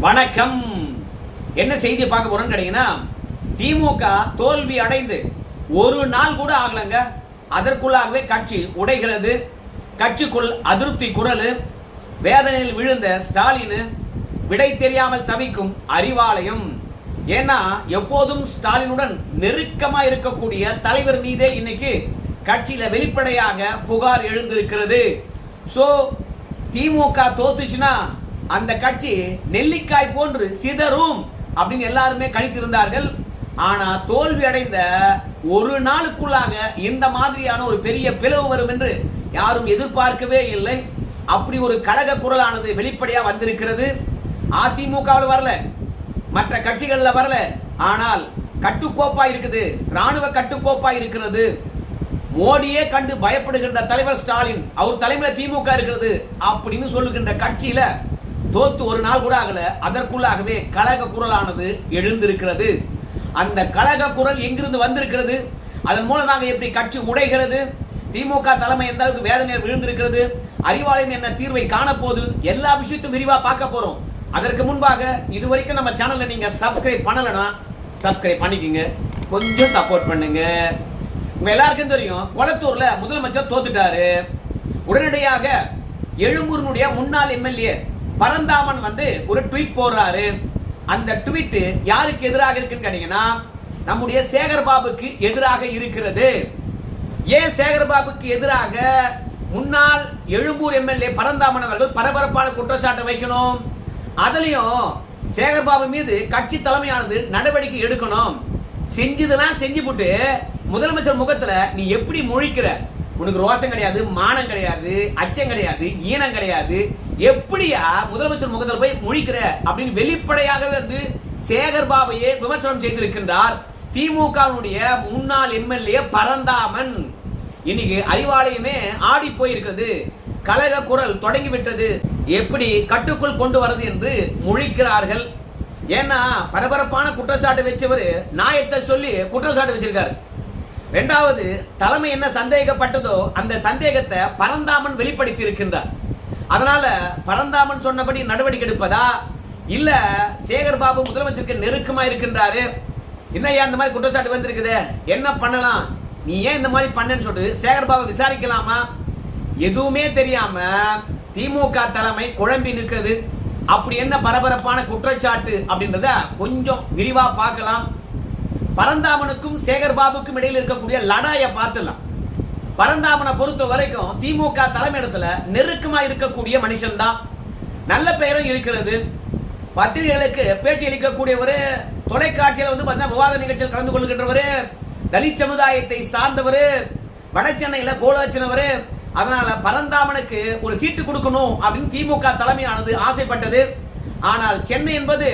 வணக்கம். என்ன செய்தி பார்க்க போறோம்னு கேட்டீங்கன்னா, திமுக தோல்வி அடைந்து ஒரு நாள் கூட ஆகலங்க, அதற்குள்ளாகவே கட்சி உடைகிறது. கட்சிக்குள் அதிருப்தி குரல், வேதனையில் விழுந்த ஸ்டாலின், விடை தெரியாமல் தவிக்கும் அறிவாலயம். ஏன்னா எப்போதும் ஸ்டாலினுடன் நெருக்கமா இருக்கக்கூடிய தலைவர் மீதே இன்னைக்கு கட்சியில வெளிப்படையாக புகார் எழுந்திருக்கிறது. சோ திமுக தோத்துச்சுன்னா அந்த கட்சி நெல்லிக்காய் போன்று சிதறும் அப்படின்னு எல்லாருமே கணித்திருந்தார்கள். ஆனா தோல்வி அடைந்த ஒரு நாளுக்குள்ளாக இந்த மாதிரியான ஒரு பெரிய பிளவு வரும் என்று யாரும் எதிர்பார்க்கவே இல்லை. அப்படி ஒரு கழக குரலானது வெளிப்படையா வந்திருக்கிறது. அதிமுகவில் வரல, மற்ற கட்சிகள்ல வரல, ஆனால் கட்டுக்கோப்பா இருக்குது, ராணுவ கட்டுக்கோப்பா இருக்கிறது. மோடியே கண்டு பயப்படுகின்ற தலைவர் ஸ்டாலின், அவர் தலைமையில திமுக இருக்கிறது அப்படின்னு சொல்லுகின்ற கட்சியில தோத்து ஒரு நாள் கூட ஆகல, அதற்குள்ளாகவே கழக குரலானது எழுந்திருக்கிறது. அந்த கழக குரல் எங்கிருந்து வந்திருக்கிறது, அதன் மூலமாக எப்படி கட்சி உடைகிறது, திமுக தலைமை எந்த அளவுக்கு வேதனையில் விழுந்திருக்கிறது, அறிவாலயம் என்ன தீர்வை காணப்போது, எல்லா விஷயத்தையும் விரிவா பார்க்க போறோம். அதற்கு முன்பாக இதுவரைக்கும் நம்ம சேனல்ல நீங்க சப்ஸ்கிரைப் பண்ணலனா சப்ஸ்கிரைப் பண்ணிக்கங்க, கொஞ்சம் சப்போர்ட் பண்ணுங்க. உங்க எல்லாருக்கும் தெரியும், கொளத்தூர்ல முதலமைச்சர் தோத்துட்டாரு. உடனடியாக எழும்பூரினுடைய முன்னாள் எம்எல்ஏ பரந்தாமன் வந்து ஒரு ட்வீட் போடுறாரு. அந்த ட்வீட் யாருக்கு எதிராக இருக்குன்னு கேட்டீங்கன்னா, நம்முடைய சேகர்பாபுக்கு எதிராக இருக்கிறது. ஏன் சேகர்பாபுக்கு எதிராக முன்னாள் எழும்பூர் எம்எல்ஏ பரந்தாமன் அவர்கள் பரபரப்பான குற்றச்சாட்டை வைக்கணும்? அதுலயும் சேகர்பாபு மீது கட்சி தலைமையானது நடவடிக்கை எடுக்கணும். செஞ்சதெல்லாம் செஞ்சு போட்டு முதலமைச்சர் முகத்துல நீ எப்படி முழிக்கிற, உனக்கு ரோசம் கிடையாது, மானம் கிடையாது, அச்சம் கிடையாது, ஈனம் கிடையாது, எப்படியா முதலமைச்சர் முகத்தில் போய் முழிக்கிற அப்படின்னு வெளிப்படையாக வந்து சேகர்பாபையே விமர்சனம் செய்திருக்கின்றார் திமுகவுடைய முன்னாள் எம்எல்ஏ பரந்தாமன். இன்னைக்கு அறிவாலயமே ஆடி போயிருக்கிறது. கழக குரல் தொடங்கிவிட்டது. எப்படி கட்டுக்குள் கொண்டு வரது என்று முழிக்கிறார்கள். ஏன்னா பரபரப்பான குற்றச்சாட்டு வச்சவர் நாயத்தை சொல்லி குற்றச்சாட்டு வச்சிருக்காரு. இரண்டாவது, தலைமை என்ன சந்தேகப்பட்டதோ அந்த சந்தேகத்தை பரந்தாமன் வெளிப்படுத்தி இருக்கின்றார். அதனால பரந்தாமன் சொன்னபடி நடவடிக்கை எடுப்பதா, இல்ல சேகர்பாபு முதலமைச்சருக்கு நெருக்கமா இருக்கின்றாரு, என்னையா இந்த மாதிரி குற்றச்சாட்டு வந்திருக்குது, என்ன பண்ணலாம், நீ ஏன் இந்த மாதிரி பண்ணன்னு சொல்லிட்டு சேகர்பாபு விசாரிக்கலாமா? எதுவுமே தெரியாம திமுக தலைமை குழம்பி நிற்கிறது. அப்படி என்ன பரபரப்பான குற்றச்சாட்டு அப்படின்றத கொஞ்சம் விரிவா பார்க்கலாம். பரந்தாமனுக்கும் சேகர்பாபுக்கும் இடையில் இருக்கக்கூடிய லடாயை பார்த்துலாம். பரந்தாமனை பொறுத்த வரைக்கும் திமுக தலைமையிடத்துல நெருக்கமா இருக்கக்கூடிய மனுஷன் தான். நல்ல பெயரும் இருக்கிறது. பத்திரிகைகளுக்கு பேட்டி அளிக்கக்கூடியவர், தொலைக்காட்சியில் வந்து பார்த்தீங்கன்னா விவாத நிகழ்ச்சியில் கலந்து கொள்கின்றவர், தலித் சமுதாயத்தை சார்ந்தவர், வட சென்னையில கோலாச்சினவர். அதனால பரந்தாமனுக்கு ஒரு சீட்டு கொடுக்கணும் அப்படின்னு திமுக தலைமையானது ஆசைப்பட்டது. ஆனால் சென்னை என்பது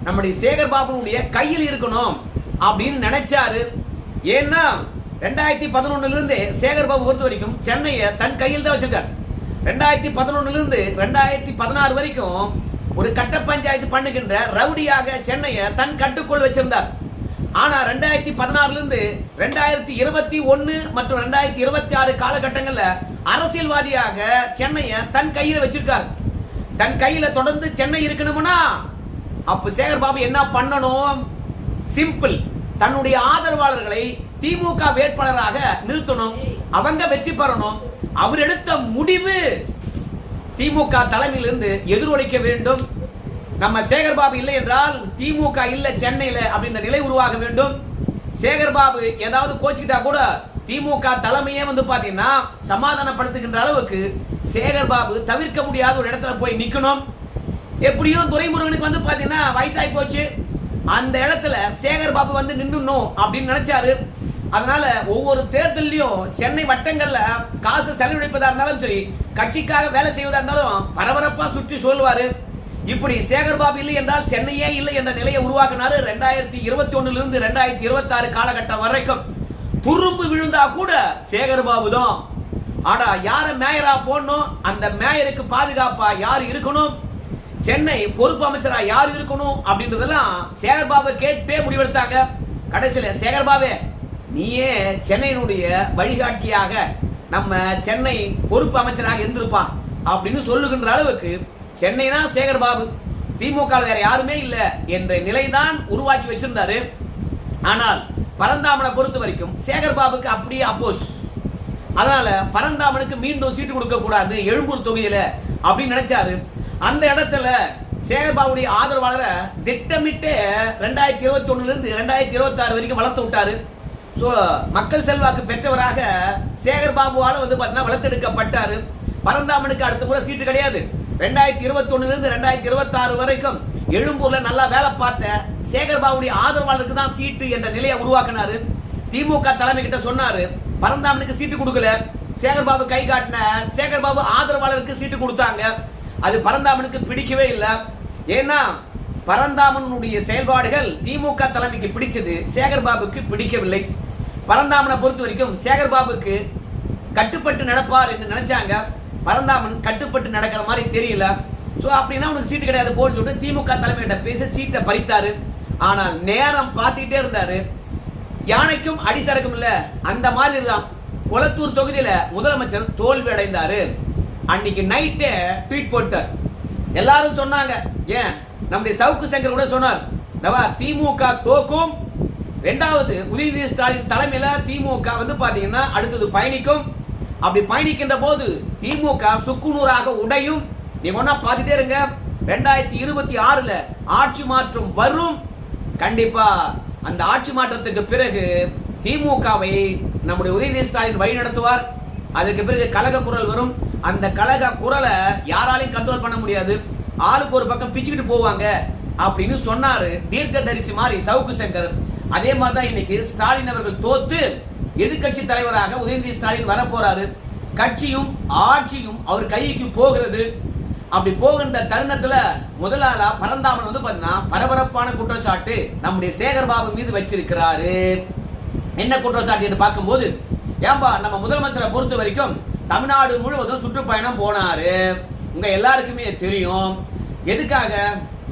நம்முடைய சேகர்பாபுடைய கையில் இருக்கணும் அப்படின்னு நினைச்சாரு. ஏன்னா 2011 இருந்து சேகர்பாபு பொறுத்த வரைக்கும் சென்னையை தன் கையில் தான் வச்சிருக்காரு. 2011 இருந்து 2016 வரைக்கும் ஒரு கட்ட பஞ்சாயத்து பண்ணுகின்ற ரவுடியாக சென்னையை தன் கட்டுக்குள் வச்சிருந்தார். ஆனா 2016 இருந்து 2021 மற்றும் 2026 காலகட்டங்கள்ல அரசியல்வாதியாக சென்னையை தன் கையில வச்சிருக்காரு. தன் கையில தொடர்ந்து சென்னை இருக்கணும்னா அப்ப சேகர்பாபு என்ன பண்ணணும்? சிம்பிள், தன்னுடைய ஆதரவாளர்களை திமுக வேட்பாளராக நிறுத்தணும், அவங்க வெற்றி பெறணும். அவர் எடுத்த முடிவு திமுக தலைமையிலிருந்து எதிரொலிக்க வேண்டும். நம்ம சேகர்பாபு இல்லை என்றால் திமுக இல்ல சென்னையில அப்படின்ற நிலை உருவாக வேண்டும். சேகர்பாபு ஏதாவது கோச்சிக்கிட்டா கூட திமுக தலைமையே வந்து பாத்தீங்கன்னா சமாதானப்படுத்துகின்ற அளவுக்கு சேகர்பாபு தவிர்க்க முடியாத ஒரு இடத்துல போய் நிக்கணும். எப்படியும் துரைமுருகனுக்கு வந்து பாத்தீங்கன்னா வயசாகி போச்சு, அந்த இடத்துல சேகர்பாபு வந்து நின்னுணும் அப்படின்னு நினைச்சாரு. அதனால ஒவ்வொரு தேர்தலையும் சென்னை வட்டங்கள்ல காசு செலவழிப்பதா இருந்தாலும் சரி, கட்சிக்காக வேலை செய்வதா இருந்தாலும் பரபரப்பா சுற்றி சொல்லுவாரு. இப்படி சேகர்பாபு இல்லை என்றால் சென்னையே இல்லை என்ற நிலையை உருவாக்கினாரு. 2021 இருந்து 2026 காலகட்டம் வரைக்கும் துரும்பு விழுந்தா கூட சேகர்பாபு தான். ஆனா யார மேயரா போடணும், அந்த மேயருக்கு பாதுகாப்பா யார் இருக்கணும், சென்னை பொறுப்பு அமைச்சரா யார் இருக்கணும் அப்படின்றதெல்லாம் சேகர்பாபு கேட்டே முடிவெடுத்தாங்க. கடைசியில சேகர்பாபு நீயே சென்னையினுடைய வழிகாட்டியாக நம்ம சென்னை பொறுப்பு அமைச்சராக இருந்திருப்பா அப்படின்னு சொல்லுகின்ற அளவுக்கு சென்னைனா சேகர்பாபு, திமுக வேற யாருமே இல்ல என்ற நிலைதான் உருவாக்கி வச்சிருந்தாரு. ஆனால் பரந்தாமனை பொறுத்த வரைக்கும் சேகர்பாபுக்கு அப்படியே அப்போஸ். அதனால பரந்தாமனுக்கு மீண்டும் சீட்டு கொடுக்க கூடாது எழும்பூர் தொகுதியில அப்படின்னு நினைச்சாரு. அந்த இடத்துல சேகர்பாபுடைய ஆதரவாளரை திட்டமிட்டு 2021 இருந்து 2026 வரைக்கும் வளர்த்து விட்டாரு. மக்கள் செல்வாக்கு பெற்றவராக சேகர்பாபுவால வளர்த்தெடுக்கப்பட்டாரு. பரந்தாமனுக்கு அடுத்த முறை சீட்டு கிடையாது. 2021 இருந்து 2026 வரைக்கும் எழும்பூர்ல நல்லா வேலை பார்த்த சேகர்பாபுடைய ஆதரவாளருக்கு தான் சீட்டு என்ற நிலையை உருவாக்கினாரு. திமுக தலைமை கிட்ட சொன்னாரு, பரந்தாமனுக்கு சீட்டு கொடுக்கல. சேகர்பாபு கை காட்டின சேகர்பாபு ஆதரவாளருக்கு சீட்டு கொடுத்தாங்க. அது பரந்தாமனுக்கு பிடிக்கவே இல்லை. ஏன்னா பரந்தாமனுடைய செயல்பாடுகள் திமுக தலைமைக்கு பிடிச்சது, சேகர்பாபுக்கு பிடிக்கவில்லை. பரந்தாமனை பொறுத்த வரைக்கும் சேகர்பாபுக்கு கட்டுப்பட்டு நடப்பார் என்று நினைச்சாங்க. பரந்தாமன் கட்டுப்பட்டு நடக்கிற மாதிரி தெரியல. அப்படின்னா உனக்கு சீட்டு கிடையாது போன்னு சொல்லிட்டு திமுக தலைமையிட்ட பேச சீட்டை பறித்தாரு. ஆனால் நேரம் பார்த்துட்டே இருந்தாரு. யானைக்கும் அடிசரக்கும் இல்ல அந்த மாதிரி தான் கொளத்தூர் தொகுதியில முதலமைச்சர் தோல்வி அடைந்தாரு. அன்னைக்கு நைட்டே ட்வீட் போட்டார். எல்லாரும் சொன்னாங்க, ஏன் நம்முடைய சவுக்கு சங்கர் கூட சொன்னார், திமுக தோக்கும், இரண்டாவது உதயநிதி ஸ்டாலின் தலைமையில திமுக பாத்தீங்கன்னா அடுத்தது பயணிக்கும். அப்படி பயணிக்கின்ற போது திமுக சுக்குநூறாக உடையும். நீங்க ஒன்னா பாத்துட்டே இருங்க, 2026 ஆட்சி மாற்றம் வரும். கண்டிப்பா அந்த ஆட்சி மாற்றத்துக்கு பிறகு திமுகவை நம்முடைய உதயநிதி ஸ்டாலின் வழி நடத்துவார். அதுக்கு பிறகு கழக குரல் வரும். அந்த கழக குரலை யாராலையும் கண்ட்ரோல் பண்ண முடியாது. ஆளுக்கு ஒரு பக்கம் பிச்சுக்கிட்டு போவாங்க அப்படின்னு சொன்னாரு தீர்க்கதரிசி மாதிரி சவுக்கு சங்கர். அதே மாதிரிதான் இன்னைக்கு ஸ்டாலின் அவர்கள் தோத்து எதிர்கட்சி தலைவராக உதயநிதி ஸ்டாலின் வர போறாரு. கட்சியும் ஆட்சியும் அவர் கைக்கு போகிறது. அப்படி போகின்ற தருணத்துல முதலாளா பரந்தாமன் பாத்தீங்கன்னா பரபரப்பான குற்றச்சாட்டு நம்முடைய சேகர்பாபு மீது வச்சிருக்கிறாரு. என்ன குற்றச்சாட்டு என்று பார்க்கும்போது, ஏன்பா நம்ம முதலமைச்சரை பொறுத்த வரைக்கும் தமிழ்நாடு முழுவதும் சுற்றுப்பயணம் போனாரு. உங்க எல்லாருக்குமே தெரியும். எதுக்காக?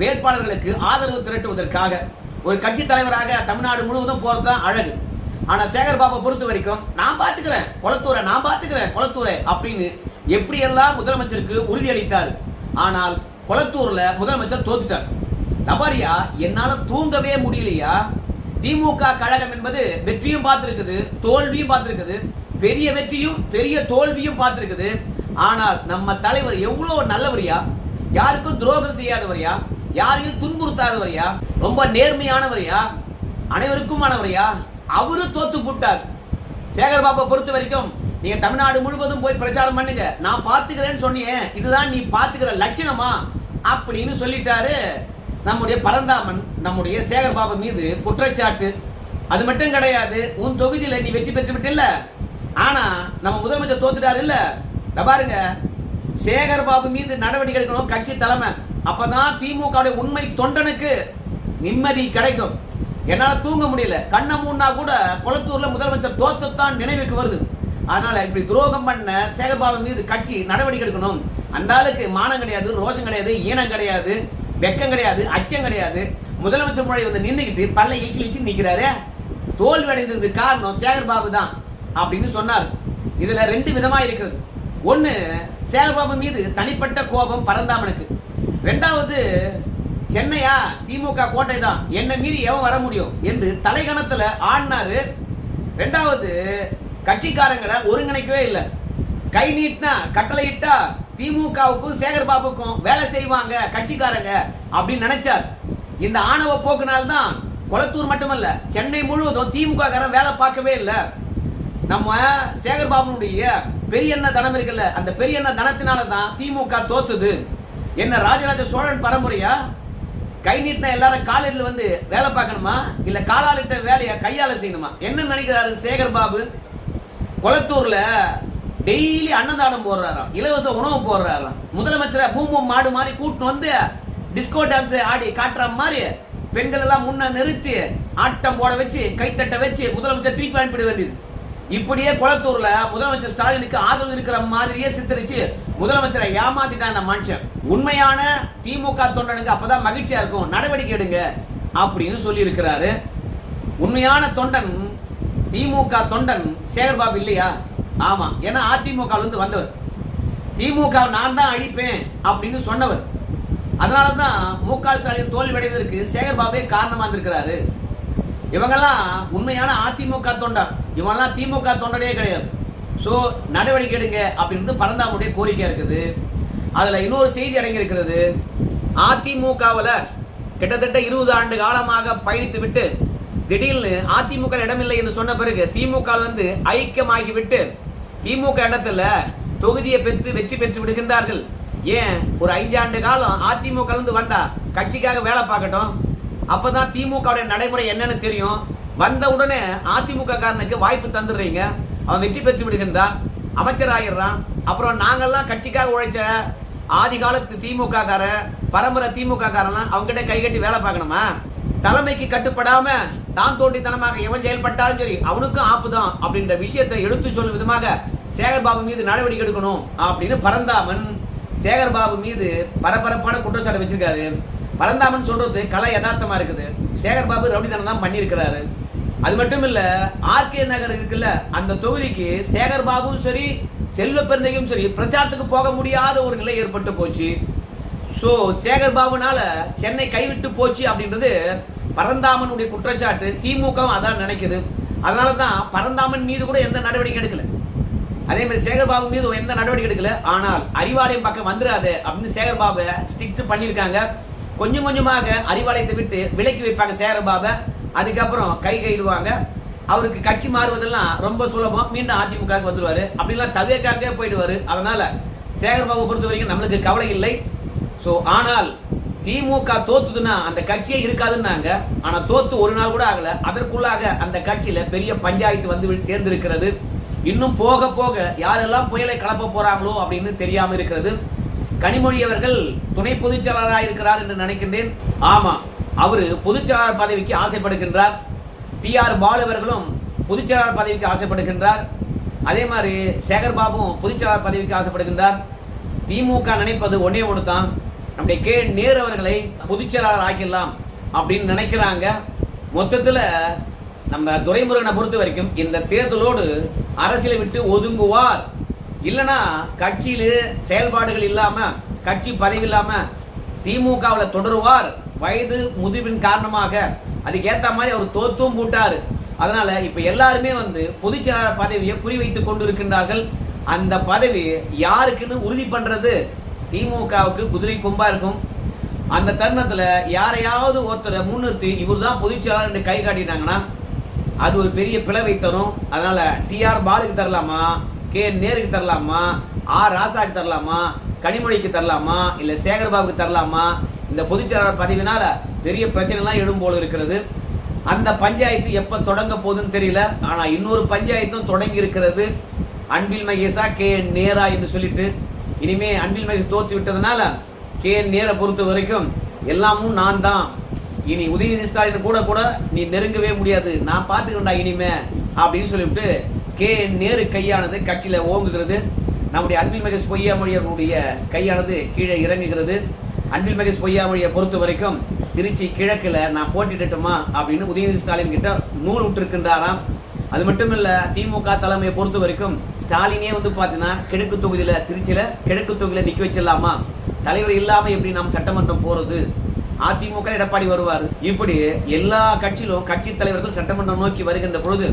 வேட்பாளர்களுக்கு ஆதரவு திரட்டுவதற்காக. ஒரு கட்சி தலைவராக தமிழ்நாடு முழுவதும் போறதுதான் அழகு. ஆனா சேகர்பாபு பொறுத்த வரைக்கும் நான் பாத்துக்கிறேன் கொளத்தூரை, நான் பாத்துக்கிறேன் கொளத்தூரை அப்படின்னு எப்படி எல்லாம் முதலமைச்சருக்கு உறுதியளித்தார். ஆனால் கொளத்தூர்ல முதலமைச்சர் தோத்துட்டார். தபாரியா, என்னால தூங்கவே முடியலையா. திமுக கழகம் என்பது வெற்றியும் பார்த்திருக்குது, தோல்வியும் பார்த்திருக்குது, பெரிய வெற்றியும் பெரிய தோல்வியும் பார்த்திருக்குது. ஆனால் நம்ம தலைவர் எவ்வளவு நல்லவரியா, யாருக்கும் துரோகம் செய்யாதவரியா, யாரையும் துன்புறுத்தாதவரியா, ரொம்ப நேர்மையானவரியா, அனைவருக்கும் ஆனவரியா. அவரு தோத்து போட்டார். சேகர்பாபு பொறுத்த வரைக்கும் நீங்க தமிழ்நாடு முழுவதும் போய் பிரச்சாரம் பண்ணுங்க, நான் பாத்துக்கிறேன்னு சொன்னீங்க, இதுதான் நீ பாத்துக்கிற லட்சணமா அப்படின்னு சொல்லிட்டாரு நம்முடைய பரந்தாமன் நம்முடைய சேகர்பாபு மீது குற்றச்சாட்டு. அது மட்டும் கிடையாது, உன் தொகுதியில நீ வெற்றி பெற்று விட்டு இல்ல, ஆனா நம்ம முதலமைச்சர் தோத்துட்டாரு இல்ல. பாருங்க, சேகர்பாபு மீது நடவடிக்கை எடுக்கணும் கட்சி தலைமை. அப்பதான் திமுக உண்மை தொண்டனுக்கு நிம்மதி கிடைக்கும். என்னால தூங்க முடியல, கண்ண மூணா கூட கொளத்தூர்ல முதலமைச்சர் தோத்துத்தான் நினைவுக்கு வருது. அதனால இப்படி துரோகம் பண்ண சேகர்பாபு மீது கட்சி நடவடிக்கை எடுக்கணும். அந்த ஆளுக்கு மானம் கிடையாது, ரோஷம் கிடையாது, ஈனம் கிடையாது, வெக்கம் கிடையாது, அச்சம் கிடையாது. முதலமைச்சர் முன்னாடி நின்றுகிட்டு பல்ல இழிச்சு இழிச்சு நிக்கிறாரு. தோல்வி அடைந்தது காரணம் சேகர்பாபு தான் அப்படின்னு சொன்னார். இதுல ரெண்டு விதமா இருக்கிறது. ஒண்ணு, சேகர்பாபு மீது தனிப்பட்ட கோபம் பரந்தாமனுக்கு. ரெண்டாவது, சென்னையா திமுக கோட்டை தான், என்ன மீறி எவன் வர முடியும் என்று தலைகணத்துல ஆடினாரு. ரெண்டாவது, கட்சிக்காரங்களை ஒருங்கிணைக்கவே இல்லை. கை நீட்டினா கட்டளை இட்டா திமுகவுக்கும் சேகர்பாபுக்கும் வேலை செய்வாங்க கட்சிக்காரங்க அப்படின்னு நினைச்சார். இந்த ஆணவ போக்குனால்தான் கொளத்தூர் மட்டுமல்ல சென்னை முழுவதும் திமுக காரன் வேலை பார்க்கவே இல்லை. நம்ம சேகர்பாபுடைய பெரியண்ண தனம் இருக்குல்ல, அந்த பெரியண்ண தனத்தினாலதான் திமுக தோத்துது. என்ன ராஜராஜ சோழன் பரம்பரையா? கை நீட்டின எல்லாரும் காலில் வேலை பார்க்கணுமா, இல்ல காலாலிட்ட வேலையை கையால செய்யணுமா? என்ன நினைக்கிறாரு சேகர்பாபு? கொளத்தூர்ல டெய்லி அன்னதானம் போடுறாராம், இலவச உணவு போடுறாராம். முதலமைச்சரை பூம்பும் மாடு மாதிரி கூட்டு டிஸ்கோ டான்ஸ் ஆடி காட்டுற மாதிரி பெண்கள் எல்லாம் முன்ன நிறுத்தி ஆட்டம் போட வச்சு கைத்தட்ட வச்சு முதலமைச்சர் திருப்பி அனுப்பிட வேண்டியது. இப்படியே கொளத்தூர்ல முதலமைச்சர் ஸ்டாலினுக்கு ஆதரவு இருக்கிற மாதிரியே சித்தரிச்சு முதலமைச்சரை ஏமாத்திட்டான் அந்த மனுஷன். உண்மையான திமுக தொண்டனுக்கு அப்பதான் மகிழ்ச்சியா இருக்கும், நடவடிக்கை எடுங்க அப்படின்னு சொல்லி இருக்கிறாரு. உண்மையான தொண்டன் திமுக தொண்டன் சேகர்பாபு இல்லையா? ஆமா, ஏன்னா அதிமுக வந்தவர், திமுக நான் தான் அழிப்பேன் அப்படின்னு சொன்னவர். அதனாலதான் மு.க. ஸ்டாலின் தோல்வியடைவதற்கு சேகர் பாபே காரணமா இருந்திருக்கிறாரு. இவங்கெல்லாம் உண்மையான அதிமுக தொண்டர், இவங்கெல்லாம் திமுக தொண்டரே கிடையாது. சோ நடவடிக்கை எடுங்க அப்படின்னு பரந்தாமுடைய கோரிக்கை இருக்குது. அதுல இன்னொரு செய்தி அடங்கி இருக்கிறது. அதிமுகவுல கிட்டத்தட்ட 20 ஆண்டு காலமாக பயணித்து விட்டு திடீர்னு அதிமுக இடமில்லை என்று சொன்ன பிறகு திமுக ஐக்கியமாகி விட்டு திமுக இடத்துல தொகுதியை பெற்று வெற்றி பெற்று விடுகின்றார்கள். ஏன் ஒரு 5 ஆண்டு காலம் அதிமுக வந்தா கட்சிக்காக வேலை பார்க்கட்டும், அப்பதான் திமுக நடைமுறை என்னன்னு தெரியும். வந்த உடனே அதிமுக காரனுக்கு வாய்ப்பு தந்துடுறீங்க, அவன் வெற்றி பெற்று விடுகின்றான், அமைச்சர் ஆயிடுறான். அப்புறம் நாங்கெல்லாம் கட்சிக்காக உழைச்ச ஆதி காலத்து திமுக காரன், பரம்பரை திமுக காரன் அவங்க கிட்ட கை கட்டி வேலை பார்க்கணுமா? தலைமைக்கு கட்டுப்படாம தான் தோண்டித்தனமாக எவன் செயல்பட்டாலும் சரி அவனுக்கும் ஆப்புதான் அப்படின்ற விஷயத்தை எடுத்து சொல்லும் விதமாக சேகர்பாபு மீது நடவடிக்கை எடுக்கணும் அப்படின்னு பரந்தாமன் சேகர்பாபு மீது பரபரப்பான குற்றச்சாட்டு வச்சிருக்காரு. பரந்தாமன் சொல்றது கலை யதார்த்தமா இருக்குது. சேகர்பாபு ரவுடித்தனம் தான் பண்ணியிருக்கிறாரு. அது மட்டும் இல்ல, ஆர்கே நகர் இருக்குல்ல, அந்த தொகுதிக்கு சேகர்பாபும் சரி செல்வ பெருந்தையும் சரி பிரச்சாரத்துக்கு போக முடியாத ஒரு நிலை ஏற்பட்டு போச்சு. சோ சேகர்பாபுனால சென்னை கைவிட்டு போச்சு அப்படின்றது பரந்தாமனுடைய குற்றச்சாட்டு. திமுக அதான் நினைக்குது. அதனாலதான் பரந்தாமன் மீது கூட எந்த நடவடிக்கை எடுக்கல. அதே மாதிரி சேகர்பாபு மீது எந்த நடவடிக்கை எடுக்கல. ஆனால் அறிவாலயம் பக்கம் வந்துடாது அப்படின்னு சேகர்பாபு ஸ்ட்ரிக்ட் பண்ணிருக்காங்க. கொஞ்சம் கொஞ்சமாக அறிவாலயத்தை விட்டு விலக்கி வைப்பாங்க சேகர்பாபு. அதுக்கப்புறம் கையிடுவாங்க. அவருக்கு கட்சி மாறுவதெல்லாம் ரொம்ப சுலபம். மீண்டும் அதிமுக வந்துருவாரு, அப்படிலாம் தவிர்க்காக போயிடுவாரு. அதனால சேகர்பாபு பொறுத்த வரைக்கும் நம்மளுக்கு கவலை இல்லை. சோ ஆனால் திமுக தோத்துதுன்னா அந்த கட்சியே இருக்காதுன்னாங்க. ஆனா தோத்து ஒரு நாள் கூட ஆகல. அதற்குள்ளாக அந்த கட்சியில பெரிய பஞ்சாயத்து வந்து சேர்ந்து இருக்கிறது. இன்னும் போக போக யாரெல்லாம் புயலை கலப்ப போறாங்களோ அப்படின்னு தெரியாம இருக்கிறது. கனிமொழி அவர்கள் துணை பொதுச்செயலாளராக இருக்கிறார் என்று நினைக்கின்றேன். ஆமா, அவரு பொதுச்செயலாளர் பதவிக்கு ஆசைப்படுகின்றார். டி.ஆர். பாலு அவர்களும் பொதுச்செயலாளர் பதவிக்கு ஆசைப்படுகின்றார். அதே மாதிரி சேகர்பாபும் பொதுச்செயலாளர் பதவிக்கு ஆசைப்படுகின்றார். திமுக நினைப்பது ஒன்னே ஒன்று தான், நம்முடைய கே. நேரு அவர்களை பொதுச்செயலாளர் ஆக்கிடலாம் அப்படின்னு நினைக்கிறாங்க. மொத்தத்துல நம்ம துரைமுருகனை பொறுத்த வரைக்கும் இந்த தேர்தலோடு அரசியலை விட்டு ஒதுங்குவார். இல்லனா கட்சியில செயல்பாடுகள் இல்லாம கட்சி பதவி இல்லாம திமுகவில் தொடருவார். வயது முதிர்வின் காரணமாக அதுக்கேற்ற மாதிரி அவர் தோத்தும் போட்டாரு. அதனால இப்ப எல்லாருமே பொதுச்செயலாளர் பதவியை குறிவைத்துக் கொண்டிருக்கின்றார்கள். அந்த பதவி யாருக்குன்னு உறுதி பண்றது திமுகவுக்கு குதிரை கொம்பா இருக்கும். அந்த தருணத்துல யாரையாவது ஒருத்தரை முன்னிறுத்தி இவர் தான் பொதுச்செயலாளர் என்று கை காட்டிட்டாங்கன்னா அது ஒரு பெரிய பிளவை தரும். அதனால டி.ஆர். பாலுக்கு தரலாமா, கே. நேருக்கு தரலாமா, ஆர். ராசாக்கு தரலாமா, கனிமொழிக்கு தரலாமா, இல்ல சேகர்பாபுக்கு தரலாமா? இந்த பொதுச்செயலாளர் பதவினால பெரிய பிரச்சனை எல்லாம் எழும் போல இருக்கிறது. அந்த பஞ்சாயத்து எப்ப தொடங்க போகுதுன்னு தெரியல. ஆனா இன்னொரு பஞ்சாயத்தும் தொடங்கி இருக்கிறது. அன்பில் மகேஷா கே. நேரா என்று சொல்லிட்டு இனிமே அன்பில் மகேஷ் தோத்து விட்டதுனால கே. நேரை பொறுத்த வரைக்கும் எல்லாமும் நான் தான், இனி உதயநிதி ஸ்டாலின் கூட நீ நெருங்கவே முடியாது, நான் பாத்துக்கிறேன்டா இனிமே அப்படின்னு சொல்லிவிட்டு கே. நேரு கையானது கட்சியில ஓங்குகிறது. நம்முடைய அன்பில் மகேஷ் பொய்யாமொழியனுடைய கையானது கீழே இறங்குகிறது. அன்பில் மகேஷ் பொய்யாமொழியை பொறுத்த வரைக்கும் திருச்சி கிழக்குல நான் போட்டிட்டுமா அப்படின்னு உதயநிதி ஸ்டாலின் கிட்ட நூல் விட்டுருக்கின்றாராம். அது மட்டும் இல்ல, திமுக தலைமையை பொறுத்த வரைக்கும் ஸ்டாலினே பாத்தீங்கன்னா கிழக்கு தொகுதியில திருச்சியில கிழக்கு தொகுதியில நிக்க வச்சிடலாமா, தலைவர் இல்லாம எப்படி நாம் சட்டமன்றம் போறது, அதிமுக எடப்பாடி வருவார், இப்படி எல்லா கட்சியிலும் கட்சி தலைவர்கள் சட்டமன்றம் நோக்கி வருகின்ற பொழுது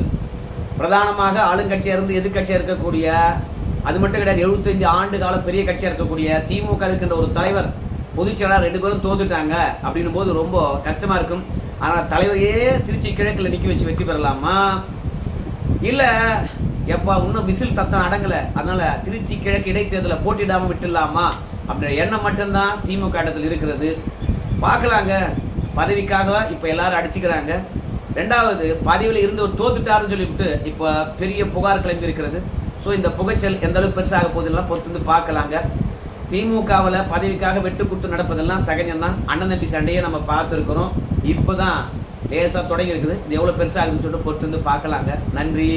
பிரதானமாக ஆளுங்கட்சியா இருந்து எதிர்கட்சியா இருக்கக்கூடிய, அது மட்டும் கிடையாது 75 ஆண்டு கால பெரிய கட்சியா இருக்கக்கூடிய திமுக இருக்கின்ற ஒரு தலைவர் பொதுச்செயலாளர் 2 பேரும் தோத்துட்டாங்க அப்படின்னும் போது ரொம்ப கஷ்டமா இருக்கும். ஆனா தலைவரையே திருச்சி கிழக்குல நிக்க வச்சு வெற்றி பெறலாமா, இல்ல எப்பா இன்னும் விசில் சத்தம் அடங்கல அதனால திருச்சி கிழக்கு இடைத்தேர்தல போட்டிடாம விட்டுலாமா அப்படின்ற எண்ணம் மட்டும்தான் திமுக இடத்துல இருக்கிறது. பார்க்கலாங்க. பதவிக்காக இப்ப எல்லாரும் அடிச்சுக்கிறாங்க. 2வது பதவியில இருந்து ஒரு தோத்துட்டாருன்னு சொல்லிவிட்டு இப்ப பெரிய புகார் கிளம்பி இருக்கிறது. ஸோ இந்த புகைச்சல் எந்த அளவுக்கு பெருசாக போகுதுலாம் பொறுத்து பார்க்கலாங்க. திமுகவில் பதவிக்காக வெட்டு குத்து நடப்பதெல்லாம் சகஜம்தான். அண்ணன் தம்பி சண்டையை நம்ம பார்த்துருக்கிறோம். இப்போதான் லேசாக தொடங்கி இருக்குது. இது எவ்வளோ பெருசாகுதுன்னு சொல்லிட்டு பொறுத்து பார்க்கலாங்க. நன்றி.